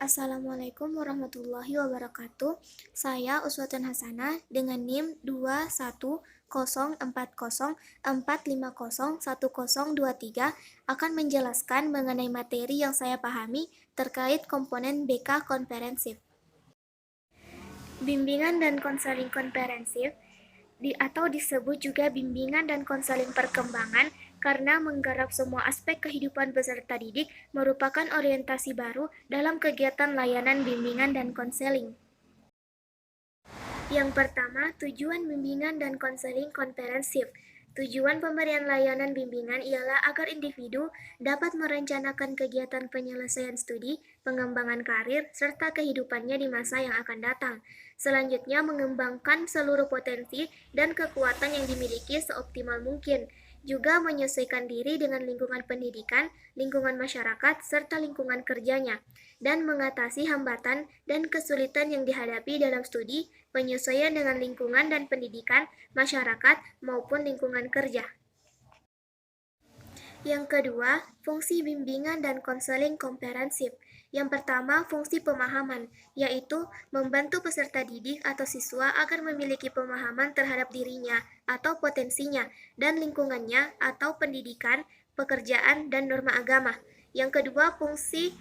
Assalamualaikum warahmatullahi wabarakatuh. Saya Uswatun Hasanah dengan NIM 210404045010023 akan menjelaskan mengenai materi yang saya pahami terkait komponen BK komprehensif. Bimbingan dan konseling komprehensif atau disebut juga bimbingan dan konseling perkembangan karena menggarap semua aspek kehidupan peserta didik merupakan orientasi baru dalam kegiatan layanan bimbingan dan konseling. Yang pertama, tujuan bimbingan dan konseling komprehensif. Tujuan pemberian layanan bimbingan ialah agar individu dapat merencanakan kegiatan penyelesaian studi, pengembangan karir, serta kehidupannya di masa yang akan datang. Selanjutnya, mengembangkan seluruh potensi dan kekuatan yang dimiliki seoptimal mungkin. Juga menyesuaikan diri dengan lingkungan pendidikan, lingkungan masyarakat, serta lingkungan kerjanya, dan mengatasi hambatan dan kesulitan yang dihadapi dalam studi, penyesuaian dengan lingkungan dan pendidikan, masyarakat, maupun lingkungan kerja. Yang kedua, fungsi bimbingan dan konseling komprehensif. Yang pertama, fungsi pemahaman, yaitu membantu peserta didik atau siswa agar memiliki pemahaman terhadap dirinya atau potensinya dan lingkungannya atau pendidikan, pekerjaan, dan norma agama. Yang kedua, fungsi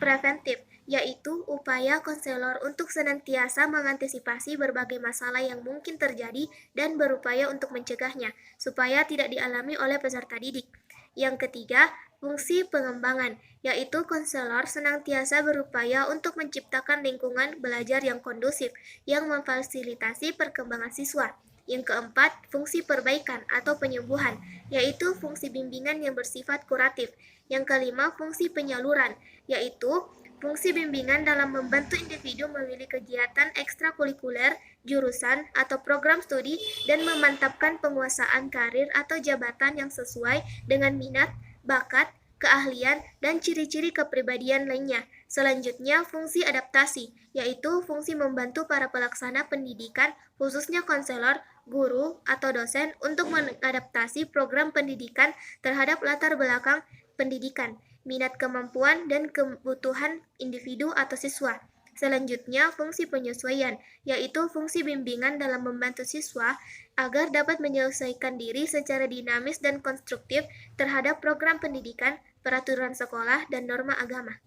preventif, yaitu upaya konselor untuk senantiasa mengantisipasi berbagai masalah yang mungkin terjadi dan berupaya untuk mencegahnya, supaya tidak dialami oleh peserta didik. Yang ketiga, fungsi pengembangan, yaitu konselor senantiasa berupaya untuk menciptakan lingkungan belajar yang kondusif, yang memfasilitasi perkembangan siswa. Yang keempat, fungsi perbaikan atau penyembuhan, yaitu fungsi bimbingan yang bersifat kuratif. Yang kelima, fungsi penyaluran, yaitu fungsi bimbingan dalam membantu individu memilih kegiatan ekstrakurikuler, jurusan, atau program studi dan memantapkan penguasaan karir atau jabatan yang sesuai dengan minat, bakat, keahlian, dan ciri-ciri kepribadian lainnya. Selanjutnya, fungsi adaptasi, yaitu fungsi membantu para pelaksana pendidikan, khususnya konselor, guru, atau dosen untuk mengadaptasi program pendidikan terhadap latar belakang pendidikan, minat, kemampuan, dan kebutuhan individu atau siswa. Selanjutnya, fungsi penyesuaian, yaitu fungsi bimbingan dalam membantu siswa agar dapat menyelesaikan diri secara dinamis dan konstruktif terhadap program pendidikan, peraturan sekolah, dan norma agama.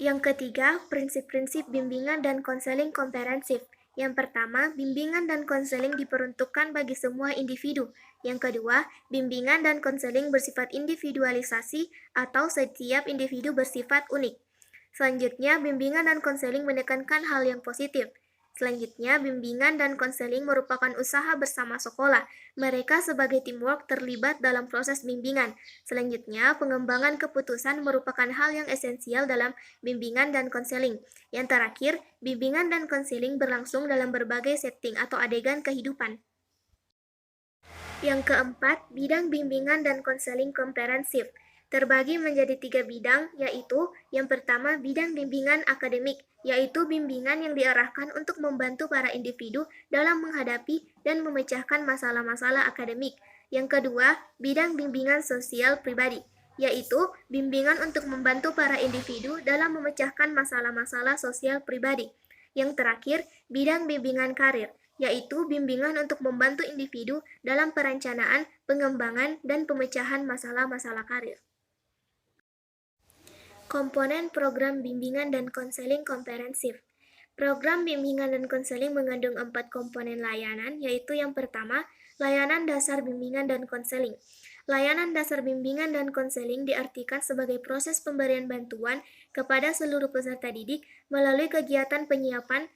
Yang ketiga, prinsip-prinsip bimbingan dan konseling komprehensif. Yang pertama, bimbingan dan konseling diperuntukkan bagi semua individu. Yang kedua, bimbingan dan konseling bersifat individualisasi atau setiap individu bersifat unik. Selanjutnya, bimbingan dan konseling menekankan hal yang positif. Selanjutnya, bimbingan dan konseling merupakan usaha bersama sekolah. Mereka sebagai teamwork terlibat dalam proses bimbingan. Selanjutnya, pengembangan keputusan merupakan hal yang esensial dalam bimbingan dan konseling. Yang terakhir, bimbingan dan konseling berlangsung dalam berbagai setting atau adegan kehidupan. Yang keempat, bidang bimbingan dan konseling komprehensif terbagi menjadi 3 bidang, yaitu yang pertama bidang bimbingan akademik, yaitu bimbingan yang diarahkan untuk membantu para individu dalam menghadapi dan memecahkan masalah-masalah akademik. Yang kedua, bidang bimbingan sosial pribadi, yaitu bimbingan untuk membantu para individu dalam memecahkan masalah-masalah sosial pribadi. Yang terakhir, bidang bimbingan karir, yaitu bimbingan untuk membantu individu dalam perencanaan, pengembangan, dan pemecahan masalah-masalah karir. Komponen program bimbingan dan konseling komprehensif. Program bimbingan dan konseling mengandung 4 komponen layanan, yaitu yang pertama, layanan dasar bimbingan dan konseling. Layanan dasar bimbingan dan konseling diartikan sebagai proses pemberian bantuan kepada seluruh peserta didik melalui kegiatan penyiapan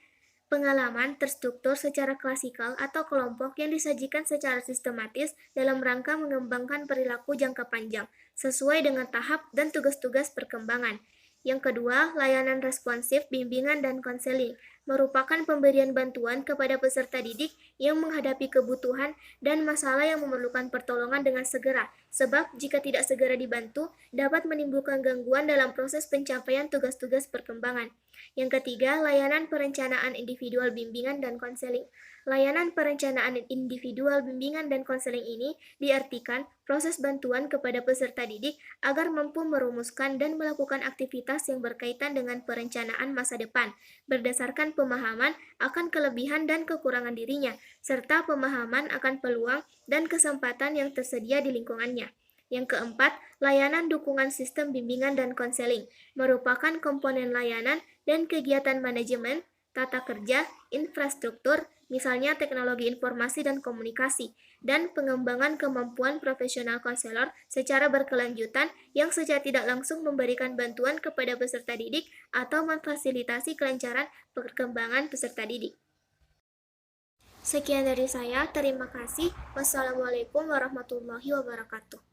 pengalaman terstruktur secara klasikal atau kelompok yang disajikan secara sistematis dalam rangka mengembangkan perilaku jangka panjang, sesuai dengan tahap dan tugas-tugas perkembangan. Yang kedua, layanan responsif, bimbingan, dan konseling merupakan pemberian bantuan kepada peserta didik yang menghadapi kebutuhan dan masalah yang memerlukan pertolongan dengan segera, sebab jika tidak segera dibantu, dapat menimbulkan gangguan dalam proses pencapaian tugas-tugas perkembangan. Yang ketiga, layanan perencanaan individual bimbingan dan konseling. Layanan perencanaan individual bimbingan dan konseling ini diartikan proses bantuan kepada peserta didik agar mampu merumuskan dan melakukan aktivitas yang berkaitan dengan perencanaan masa depan, berdasarkan pemahaman akan kelebihan dan kekurangan dirinya, serta pemahaman akan peluang dan kesempatan yang tersedia di lingkungannya. Yang keempat, layanan dukungan sistem bimbingan dan konseling merupakan komponen layanan dan kegiatan manajemen, tata kerja, infrastruktur, misalnya teknologi informasi dan komunikasi, dan pengembangan kemampuan profesional konselor secara berkelanjutan yang secara tidak langsung memberikan bantuan kepada peserta didik atau memfasilitasi kelancaran perkembangan peserta didik. Sekian dari saya, terima kasih. Wassalamualaikum warahmatullahi wabarakatuh.